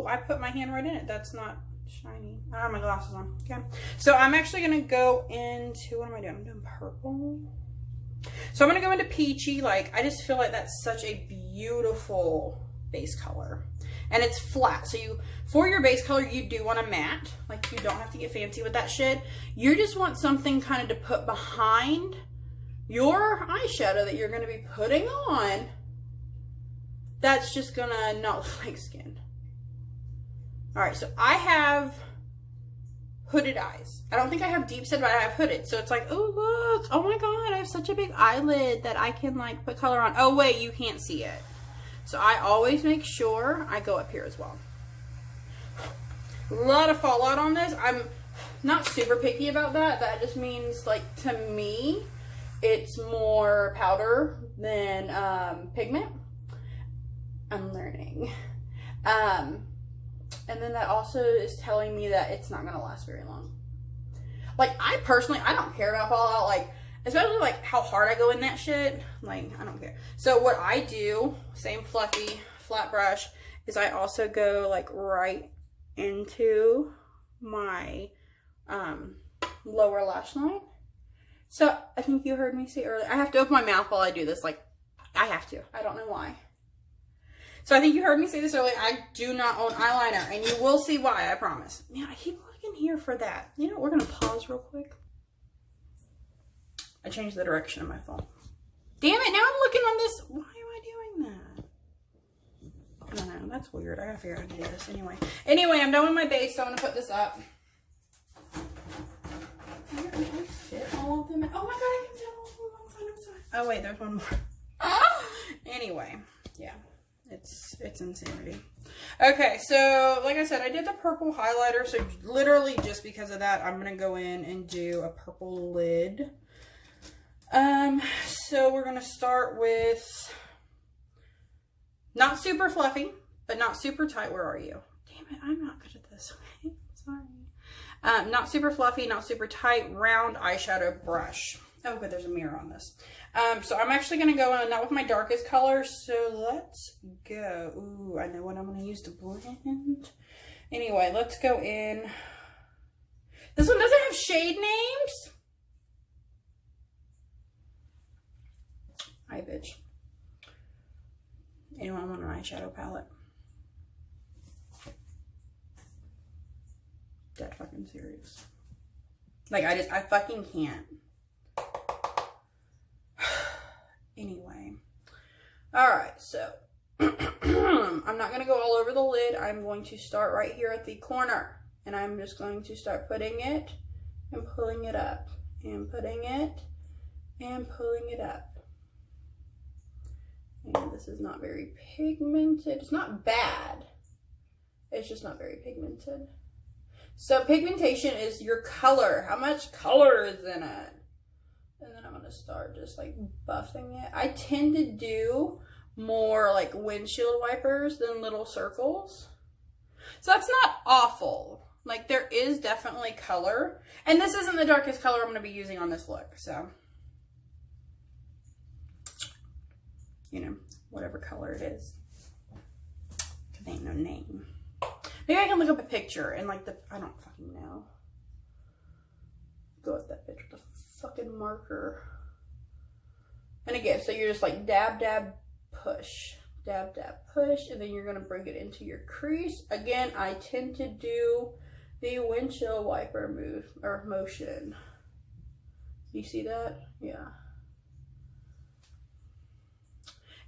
I put my hand right in it. That's not shiny. I have my glasses on. Okay. So I'm actually going to go into, what am I doing? I'm doing purple. So I'm going to go into peachy. Like, I just feel like that's such a beautiful base color. And it's flat. So for your base color, you do want a matte. Like, you don't have to get fancy with that shit. You just want something kind of to put behind your eyeshadow that you're going to be putting on. That's just going to not look like skin. All right, so I have hooded eyes. I don't think I have deep set, but I have hooded. So it's like, oh, look. Oh my God, I have such a big eyelid that I can like put color on. Oh wait, you can't see it. So I always make sure I go up here as well. A lot of fallout on this. I'm not super picky about that. That just means, like, to me, it's more powder than pigment. I'm learning. And then that also is telling me that it's not going to last very long. Like, I personally, I don't care about fallout. Like, especially like how hard I go in that shit. Like, I don't care. So what I do, same fluffy flat brush, is I also go like right into my lower lash line. So I think you heard me say earlier, I have to open my mouth while I do this. Like, I have to. I don't know why. So I think you heard me say this earlier. I do not own eyeliner, and you will see why, I promise. Man, I keep looking here for that. You know, we're going to pause real quick. I changed the direction of my phone. Damn it, now I'm looking on this. Why am I doing that? I don't know, that's weird. I gotta figure out how to do this anyway. I'm done with my base, so I'm gonna put this up. Can I fit all of them? Oh my God, I can fit all of them on one side. Oh wait, there's one more. Anyway, yeah, it's insanity. Okay, so like I said, I did the purple highlighter, so literally just because of that, I'm gonna go in and do a purple lid. So we're gonna start with not super fluffy, but not super tight. Where are you? Damn it, I'm not good at this. Okay, sorry. Not super fluffy, not super tight, round eyeshadow brush. Oh, good, there's a mirror on this. So I'm actually gonna go in, not with my darkest color, so let's go. Ooh, I know what I'm gonna use to blend. Anyway, let's go in. This one doesn't have shade names. Hi, bitch. Anyone want an eyeshadow palette? Dead fucking serious. Like, I fucking can't. Anyway. Alright, so. I'm not going to go all over the lid. I'm going to start right here at the corner. And I'm just going to start putting it and pulling it up. And putting it and pulling it up. And this is not very pigmented. It's not bad. It's just not very pigmented. So pigmentation is your color. How much color is in it? And then I'm going to start just like buffing it. I tend to do more like windshield wipers than little circles. So that's not awful. Like, there is definitely color. And this isn't the darkest color I'm going to be using on this look. So, you know, whatever color it is. Because ain't no name. Maybe I can look up a picture and like I don't fucking know. Go with that bitch with a fucking marker. And again, so you're just like dab, dab, push. Dab, dab, push. And then you're going to bring it into your crease. Again, I tend to do the windshield wiper move or motion. You see that? Yeah.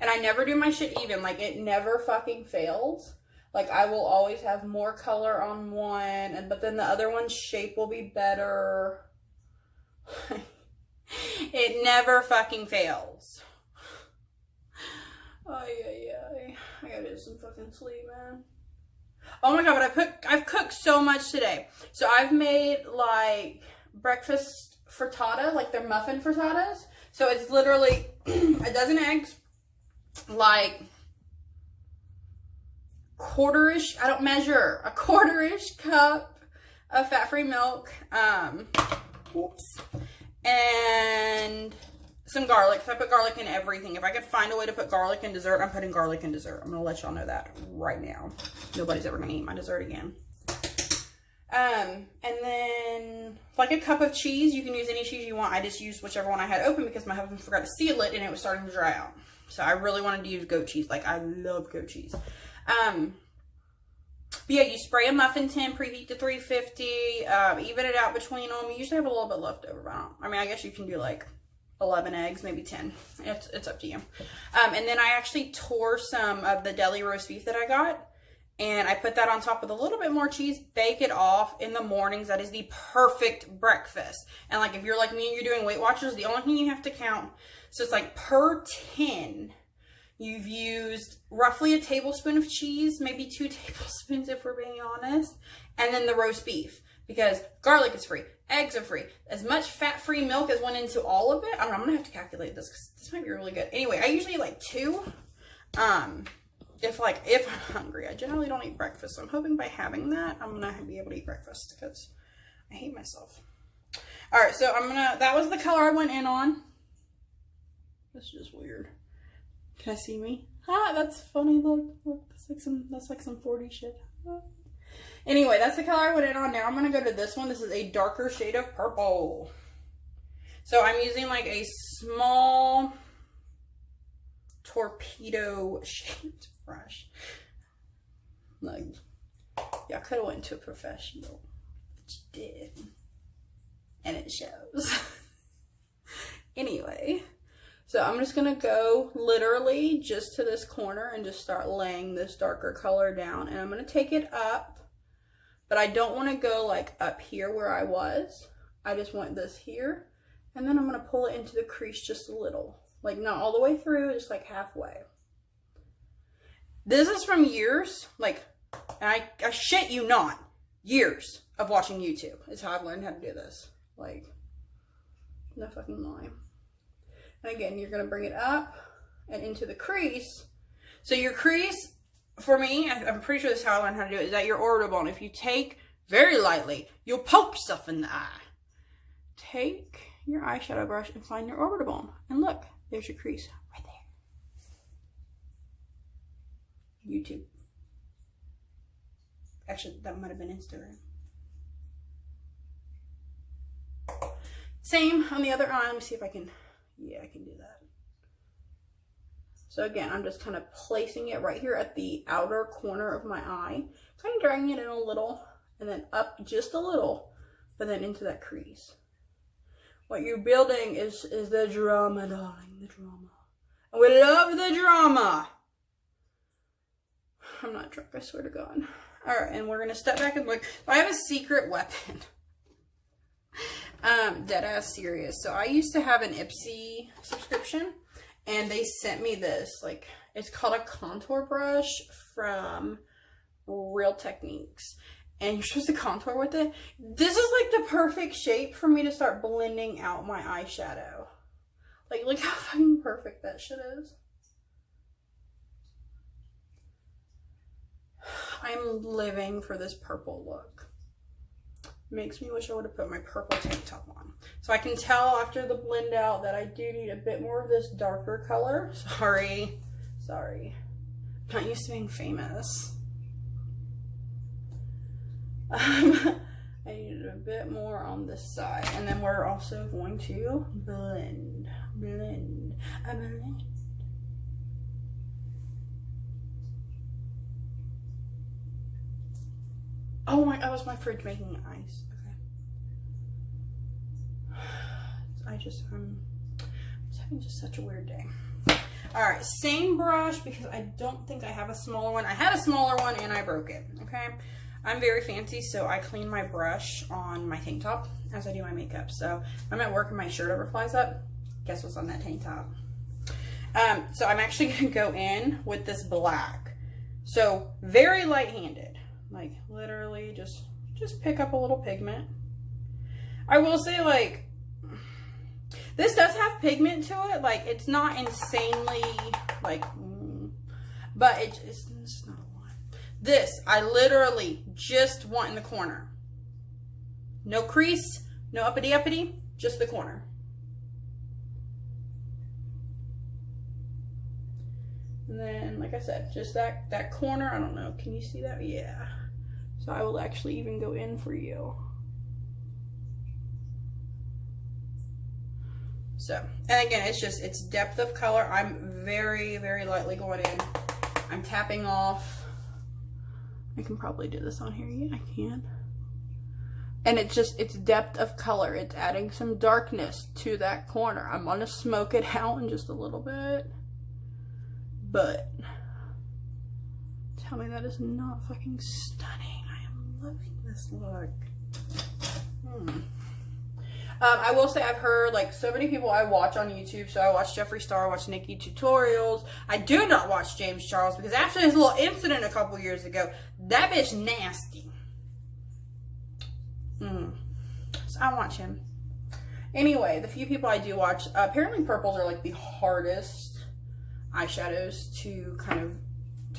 And I never do my shit even. Like, it never fucking fails. Like, I will always have more color on one, but then the other one's shape will be better. It never fucking fails. I gotta get some fucking sleep, man. Oh my God, but I've cooked so much today. So I've made like breakfast frittata, like they're muffin frittatas. So it's literally a dozen eggs, like quarter-ish, I don't measure, a quarter-ish cup of fat-free milk, oops, and some garlic. So I put garlic in everything. If I could find a way to put garlic in dessert, I'm putting garlic in dessert. I'm gonna let y'all know that right now. Nobody's ever gonna eat my dessert again. And then like a cup of cheese. You can use any cheese you want. I just used whichever one I had open because my husband forgot to seal it and it was starting to dry out. So I really wanted to use goat cheese. Like, I love goat cheese. But yeah, you spray a muffin tin, preheat to 350, even it out between them. You usually have a little bit left over. I mean, I guess you can do like 11 eggs, maybe 10. It's up to you. And then I actually tore some of the deli roast beef that I got. And I put that on top with a little bit more cheese, bake it off in the mornings. That is the perfect breakfast. And like if you're like me and you're doing Weight Watchers, the only thing you have to count, so it's like per 10, you've used roughly a tablespoon of cheese, maybe 2 tablespoons if we're being honest, and then the roast beef. Because garlic is free, eggs are free, as much fat-free milk as went into all of it. I don't know, I'm gonna have to calculate this because this might be really good. Anyway, I usually eat like 2. If I'm hungry. I generally don't eat breakfast, so I'm hoping by having that, I'm gonna be able to eat breakfast because I hate myself. All right, so that was the color I went in on. That's just weird. Can I see me? Ah, that's funny. Look, that's like some 40 shit. Anyway, that's the color I went in on. Now I'm gonna go to this one. This is a darker shade of purple. So I'm using like a small torpedo shaped brush. Like, y'all could have went to a professional, but you did, and it shows. Anyway, so I'm just gonna go literally just to this corner and just start laying this darker color down, and I'm gonna take it up, but I don't want to go like up here where I was. I just want this here, and then I'm gonna pull it into the crease just a little. Like, not all the way through, just like halfway. This is from years, like, and I shit you not, years of watching YouTube. It's how I've learned how to do this. Like, no fucking lie. And again, you're going to bring it up and into the crease. So your crease, for me, I'm pretty sure this is how I learned how to do it, is that your orbital bone, if you take very lightly, you'll poke yourself in the eye. Take your eyeshadow brush and find your orbital bone. And look. There's your crease right there. YouTube. Actually, that might have been Instagram. Same on the other eye. Let me see if I can. Yeah, I can do that. So again, I'm just kind of placing it right here at the outer corner of my eye. Kind of dragging it in a little and then up just a little, but then into that crease. What you're building is the drama, darling, the drama. And we love the drama. I'm not drunk, I swear to God. All right, and we're gonna step back and look. I have a secret weapon. Dead ass serious. So I used to have an Ipsy subscription, and they sent me this. Like, it's called a contour brush from Real Techniques. And you're supposed to contour with it. This is like the perfect shape for me to start blending out my eyeshadow. Like, look how fucking perfect that shit is. I'm living for this purple look. Makes me wish I would have put my purple tank top on. So I can tell after the blend out that I do need a bit more of this darker color. Sorry. I'm not used to being famous. I needed a bit more on this side, and then we're also going to blend. Oh my, that was my fridge making ice. Okay. I'm just having just such a weird day. All right, same brush because I don't think I have a smaller one. I had a smaller one and I broke it, okay? I'm very fancy, so I clean my brush on my tank top as I do my makeup. So I'm at work and my shirt overflies up. Guess what's on that tank top? So I'm actually gonna go in with this black. So very light-handed, like literally just pick up a little pigment. I will say, like, this does have pigment to it. Like, it's not insanely like, but it's not a lot. This, I literally just want in the corner. No crease, no uppity, just the corner. And then, like I said, just that corner, I don't know, can you see that? Yeah. So I will actually even go in for you. So, and again, it's depth of color. I'm very, very lightly going in. I'm tapping off. I can probably do this on here. Yeah, I can. And it's depth of color. It's adding some darkness to that corner. I'm gonna smoke it out in just a little bit. But, tell me that is not fucking stunning. I am loving this look. I will say I've heard like so many people I watch on YouTube. So I watch Jeffree Star, I watch Nikki Tutorials. I do not watch James Charles because after his little incident a couple years ago, that bitch nasty. So I watch him. Anyway, the few people I do watch, apparently purples are like the hardest eyeshadows to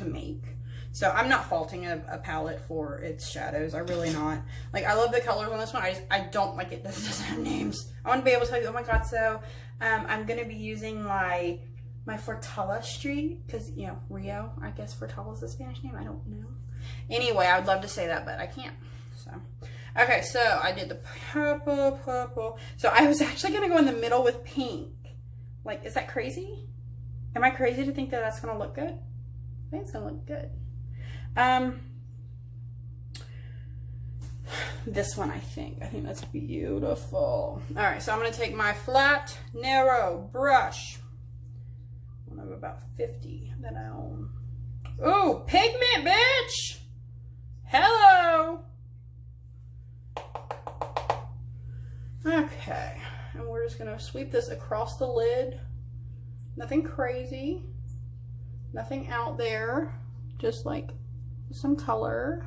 make. So I'm not faulting a palette for its shadows. I really not. Like, I love the colors on this one. I don't like it. This doesn't have names. I want to be able to tell you, oh my God. So I'm going to be using my Fortala Street. Because, you know, Rio, I guess Fortala is the Spanish name. I don't know. Anyway, I would love to say that, but I can't. So, okay. So I did the purple. So I was actually going to go in the middle with pink. Like, is that crazy? Am I crazy to think that that's going to look good? I think it's going to look good. This one, I think that's beautiful. All right, so I'm going to take my flat, narrow brush. One of about 50 that I own. Ooh, pigment, bitch! Hello! Okay, and we're just going to sweep this across the lid. Nothing crazy. Nothing out there. Just like some color.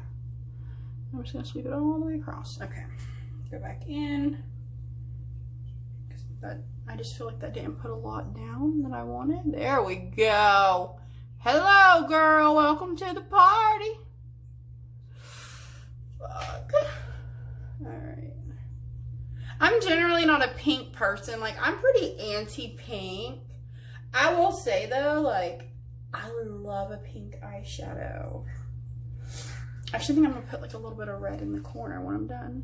I'm just going to sweep it all the way across. Okay. Go back in. I just feel like that didn't put a lot down that I wanted. There we go. Hello, girl. Welcome to the party. Fuck. Alright. I'm generally not a pink person. Like, I'm pretty anti-pink. I will say, though, like, I love a pink eyeshadow. I actually think I'm going to put like a little bit of red in the corner when I'm done.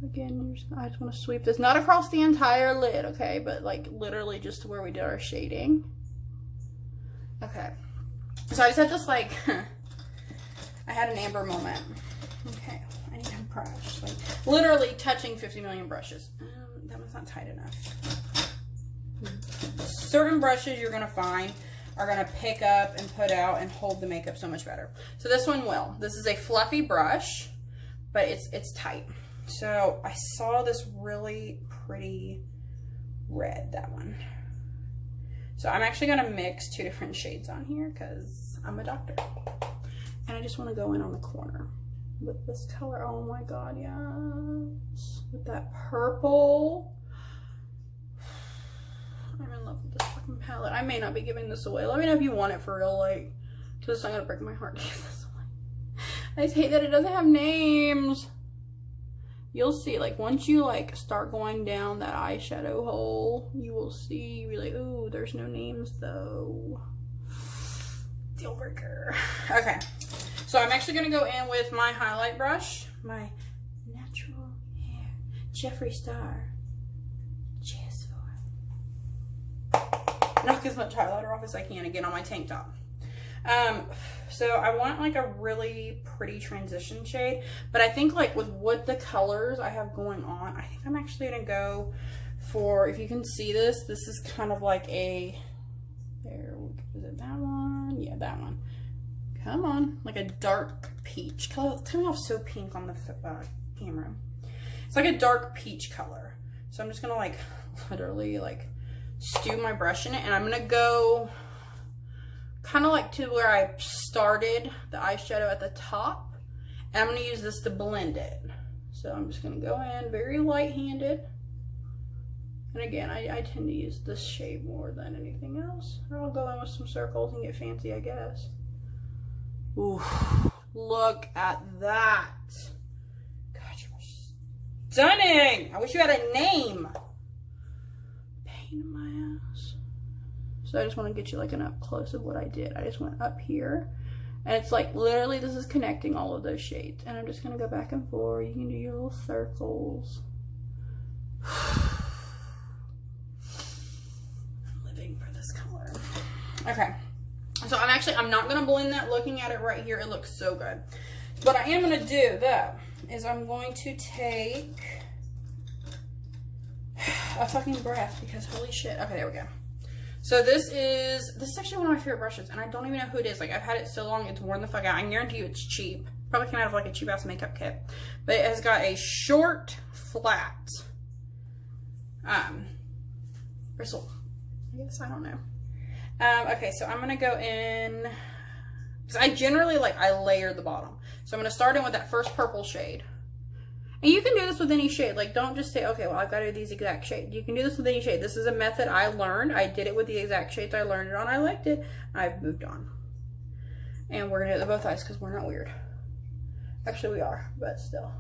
Again, I just want to sweep this. Not across the entire lid, okay? But like literally just to where we did our shading. Okay. So I just had this like, I had an Amber moment. Okay. I need a brush. Like literally touching 50 million brushes. That one's not tight enough. Certain brushes you're going to find are going to pick up and put out and hold the makeup so much better. So this one will. This is a fluffy brush, but it's tight. So I saw this really pretty red, that one. So I'm actually going to mix two different shades on here because I'm a doctor. And I just want to go in on the corner with this color. Oh my God, yes. With that purple. I'm in love with this fucking palette. I may not be giving this away. Let me know if you want it for real, like, because it's not gonna break my heart to give this away. I just hate that it doesn't have names. You'll see, like, once you, like, start going down that eyeshadow hole, you will see, you'll be like, ooh, there's no names, though. Deal breaker. Okay, so I'm actually gonna go in with my highlight brush, my natural hair, Jeffree Star. Knock as much highlighter off as I can again on my tank top. So I want like a really pretty transition shade, but I think like with what the colors I have going on, I think I'm actually gonna go for, if you can see this, this is kind of like a, there, is it that one? Yeah, that one. Come on, like a dark peach color. It's coming off so pink on the camera. It's like a dark peach color. So I'm just gonna like literally like stew my brush in it, and I'm gonna go kind of like to where I started the eyeshadow at the top, and I'm gonna use this to blend it. So I'm just gonna go in very light-handed, and again I tend to use this shade more than anything else. Or I'll go in with some circles and get fancy, I guess. Ooh, look at that. God, you're stunning. I wish you had a name. So I just want to get you like an up close of what I did. I just went up here. And it's like literally this is connecting all of those shades. And I'm just going to go back and forth. You can do your little circles. I'm living for this color. Okay. So I'm not going to blend that looking at it right here. It looks so good. What I am going to do though is I'm going to take a fucking breath because holy shit. Okay, there we go. So this is actually one of my favorite brushes, and I don't even know who it is. Like, I've had it so long, it's worn the fuck out. I guarantee you it's cheap. Probably came out of like a cheap ass makeup kit. But it has got a short, flat bristle. I guess, I don't know. Okay, so I'm gonna go in, because I generally I layer the bottom. So I'm gonna start in with that first purple shade. And you can do this with any shade. Like, don't just say, okay, well, I've got to do these exact shades. You can do this with any shade. This is a method I learned. I did it with the exact shades I learned it on. I liked it. I've moved on. And we're going to do it with both eyes because we're not weird. Actually, we are, but still.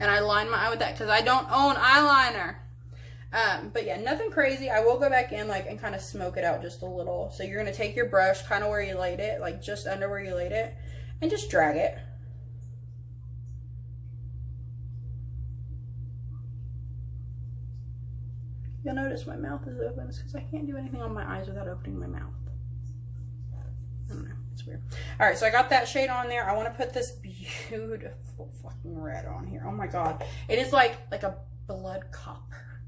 And I line my eye with that because I don't own eyeliner. But yeah, nothing crazy. I will go back in and kind of smoke it out just a little. So you're going to take your brush kind of where you laid it, like just under where you laid it, and just drag it. You'll notice my mouth is open. It's because I can't do anything on my eyes without opening my mouth. I don't know. It's weird. All right, so I got that shade on there. I want to put this beautiful fucking red on here. Oh my god. It is like a blood copper.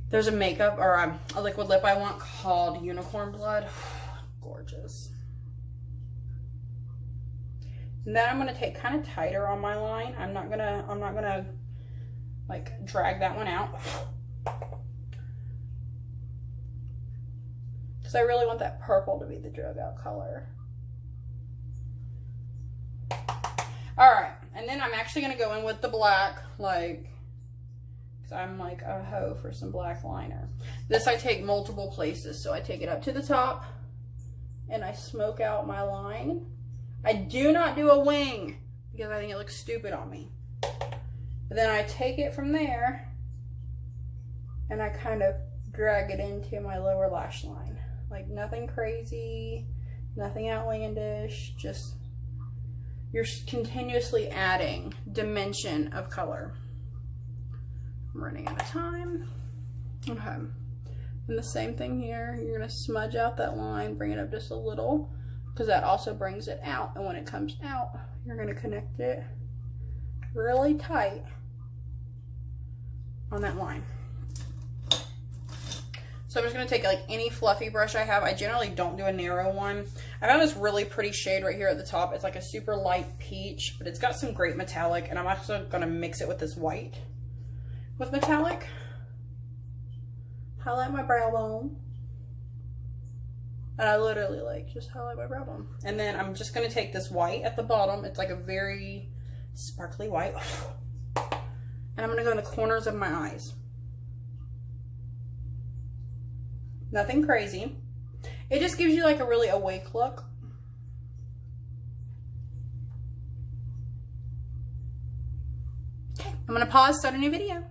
There's a makeup or a liquid lip I want called Unicorn Blood. Gorgeous. And then I'm going to take kind of tighter on my line. I'm not going to like drag that one out. Because I really want that purple to be the drug out color. Alright, and then I'm actually going to go in with the black, because I'm like a hoe for some black liner. This I take multiple places, so I take it up to the top, and I smoke out my line. I do not do a wing, because I think it looks stupid on me. But then I take it from there, and I kind of drag it into my lower lash line. Like nothing crazy, nothing outlandish, just you're continuously adding dimension of color. I'm running out of time. Okay. And the same thing here, you're gonna smudge out that line, bring it up just a little, because that also brings it out. And when it comes out, you're gonna connect it really tight on that line. So I'm just going to take any fluffy brush I have. I generally don't do a narrow one. I found this really pretty shade right here at the top. It's like a super light peach, but it's got some great metallic, and I'm also going to mix it with this white with metallic. Highlight my brow bone. And I literally just highlight my brow bone. And then I'm just going to take this white at the bottom. It's like a very sparkly white. And I'm going to go in the corners of my eyes. Nothing crazy. It just gives you a really awake look. Okay, I'm going to pause, start a new video.